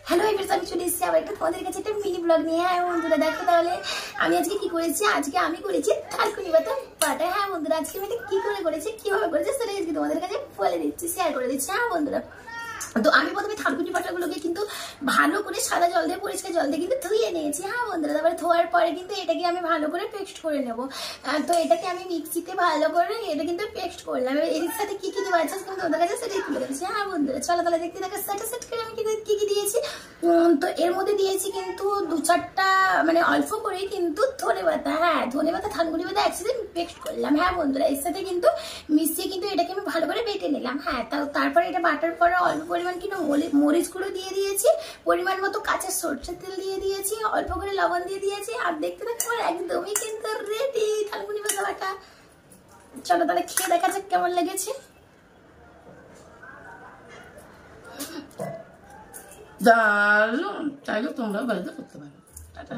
Hello everyone, আমি চলে এসেছি আবার তোমাদের কাছে একটা মিনি ব্লগ নিয়ে। হ্যাঁ বন্ধুরা, দেখো তাহলে আমি আজকে কি করেছি। আজকে আমি করেছি থালকুনি পাতা বাটা। হ্যাঁ বন্ধুরা, আজকে আমি এটা কি করে করেছি, কিভাবে করেছি সেটা আজকে তোমাদের কাছে বলে দিচ্ছি, শেয়ার করে দিচ্ছি। হ্যাঁ বন্ধুরা, তো আমি প্রথমে থালকুনি পাতাগুলোকে কিন্তু ভালো করে সাদা জল দিয়ে, পরিষ্কার জল দিয়ে কিন্তু ধুয়ে নিয়েছি। হ্যাঁ বন্ধুরা, তারপরে ধোয়ার পরে কিন্তু এটাকে আমি ভালো করে পেস্ট করে নেবো। তো এটাকে আমি মিক্সিতে ভালো করে এটা কিন্তু পেস্ট করলাম। এর সাথে কি কি দেওয়া আছে তোমাদের কাছে সেটাই তুলে দিচ্ছি। হ্যাঁ বন্ধুরা, চলো তাহলে দেখতে থাকো সেট করে আমি কি কি দিয়েছি। তো এর মধ্যে দিয়েছি কিন্তু 2-4টা মানে অল্প করে কিন্তু ধনে পাতা। হ্যাঁ, ধনে পাতা থানকুনি পাতা একসাথে পেস্ট করলাম। হ্যাঁ বন্ধুরা, এর সাথে কিন্তু মিশিয়ে কিন্তু এটাকে আমি ভালো করে বেটে নিলাম। হ্যাঁ, তারপরে এটা বাটার পরে অল্প পরিমাণ কিন্তু মরিচ গুঁড়ো দিয়ে দিয়েছি, পরিমাণ মতো কাঁচা সরষের তেল দিয়ে দিয়েছি, অল্প করে লবণ দিয়ে দিয়েছি। আর দেখতে থাকো একদমই কিন্তু রেডি থানকুনি পাতা বাটা। চলো তাহলে খেয়ে দেখা যাক কেমন লেগেছে। দারুণ, চাইলে তোমরাও বাড়িতে করতে পারো। টাটা।